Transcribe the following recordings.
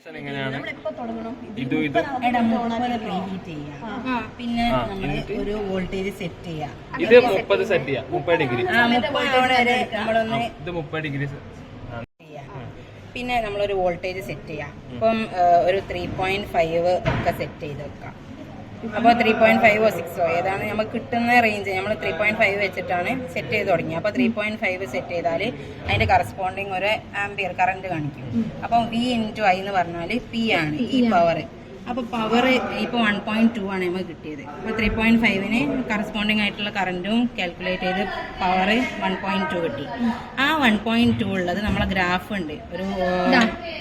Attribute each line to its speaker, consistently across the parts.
Speaker 1: പിന്നെ നമ്മൾ ഒരു വോൾട്ടേജ് സെറ്റ് ചെയ്യാം.
Speaker 2: ഇത് 30 സെറ്റ് ചെയ്യാം. 30 ഡിഗ്രി.
Speaker 1: നമ്മളൊന്ന്
Speaker 2: ഇത് 30 ഡിഗ്രി.
Speaker 1: പിന്നെ നമ്മളൊരു വോൾട്ടേജ് സെറ്റ് ചെയ്യാം. ഇപ്പം ഒരു 3.5 ഒക്കെ സെറ്റ് ചെയ്ത് വെക്കാം. അപ്പോൾ 3.5 6 ഏതാണ് നമുക്ക് കിട്ടുന്ന റേഞ്ച്. നമ്മൾ 3.5 വെച്ചിട്ടാണ് സെറ്റ് ചെയ്ത് തുടങ്ങിയത്. അപ്പോൾ 3.5 സെറ്റ് ചെയ്താൽ അതിന്റെ കറസ്പോണ്ടിങ് ഒരു ആംപിയർ കറണ്ട് കാണിക്കും. അപ്പം V × I എന്ന് പറഞ്ഞാൽ P ആണ് ഈ പവർ. അപ്പോൾ പവർ ഇപ്പോൾ 1.2 ആണ് നമുക്ക് കിട്ടിയത്. അപ്പോൾ 3.5ന് കറസ്പോണ്ടിങ് ആയിട്ടുള്ള കറണ്ടും കാൽക്കുലേറ്റ് ചെയ്ത് പവർ 1.2 കിട്ടി. ആ 1.2 ഉള്ളത് നമ്മളെ ഗ്രാഫ് ഉണ്ട്, ഒരു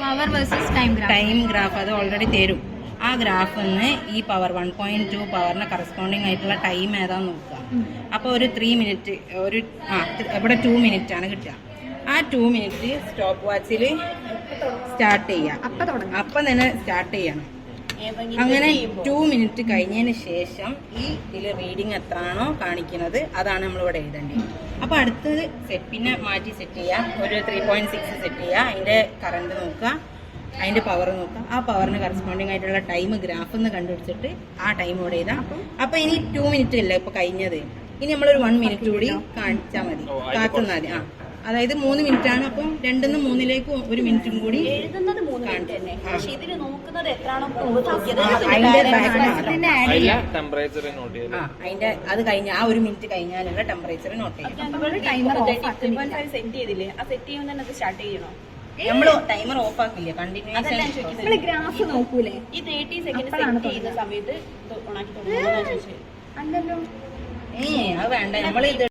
Speaker 3: പവർ വേഴ്സസ് ടൈം
Speaker 1: ഗ്രാഫ്. അത് ഓൾറെഡി തരും. ആ ഗ്രാഫിൽ നിന്ന് ഈ പവർ 1.2 പവറിന് കറസ്പോണ്ടിങ് ആയിട്ടുള്ള ടൈം ഏതാന്ന് നോക്കുക. അപ്പോൾ ഒരു 3 മിനിറ്റ് ഇവിടെ 2 മിനിറ്റ് ആണ് കിട്ടുക. ആ 2 മിനിറ്റ് സ്റ്റോപ്പ് വാച്ചിൽ സ്റ്റാർട്ട് ചെയ്യാം. അപ്പം തന്നെ സ്റ്റാർട്ട് ചെയ്യണം. അങ്ങനെ 2 മിനിറ്റ് കഴിഞ്ഞതിന് ശേഷം ഈ ഇതിൽ റീഡിങ് എത്രയാണോ കാണിക്കുന്നത് അതാണ് നമ്മളിവിടെ എഴുതേണ്ടത്. അപ്പോൾ അടുത്തത് പിന്നെ മാറ്റി സെറ്റ് ചെയ്യാം. ഒരു 3.6 സെറ്റ് ചെയ്യുക. അതിൻ്റെ കറണ്ട് നോക്കുക, അതിന്റെ പവർ നോക്കാം. ആ പവറിന് കറസ്പോണ്ടിങ് ആയിട്ടുള്ള ടൈം ഗ്രാഫിൽ നിന്ന് കണ്ടുപിടിച്ചിട്ട് ആ ടൈം ഇവിടെ എഴുതാം. അപ്പൊ ഇനി 2 മിനിറ്റ് അല്ലേ ഇപ്പൊ കഴിഞ്ഞത്. ഇനി നമ്മളൊരു 1 മിനിറ്റ് കൂടി കാണിച്ചാൽ മതി, കാത്തുന്നാൽ മതി. അതായത് 3 മിനിറ്റ് ആണ്. അപ്പം 2 നിന്ന് 3ലേക്ക് 1 മിനിറ്റും കൂടി
Speaker 3: എഴുതുന്നത് 3 മിനിറ്റ് തന്നെ. പക്ഷെ ഇതിൽ നോക്കുന്നത് എത്രയാണോ
Speaker 1: അതിന്റെ അത് കഴിഞ്ഞ ആ 1 മിനിറ്റ് കഴിഞ്ഞാലുള്ള ടെമ്പറേച്ചർ നോട്ട് ചെയ്യാം.
Speaker 3: ടൈമർ സെറ്റ് ചെയ്തില്ലേ, ആ സെറ്റ് ചെയ്യുമ്പോൾ തന്നെ അത് സ്റ്റാർട്ട് ചെയ്യണോ?
Speaker 1: നമ്മള് ടൈമർ ഓഫ് ആക്കില്ല, കണ്ടിന്യൂസ്
Speaker 3: ഗ്രാഫ് നോക്കൂലേ? ഈ 30 സെക്കൻഡ് സെറ്റ് ചെയ്യുന്ന സമയത്ത് ഓണാക്കി തുടങ്ങുന്നോ?
Speaker 1: അത് വേണ്ട. നമ്മൾ ഇത്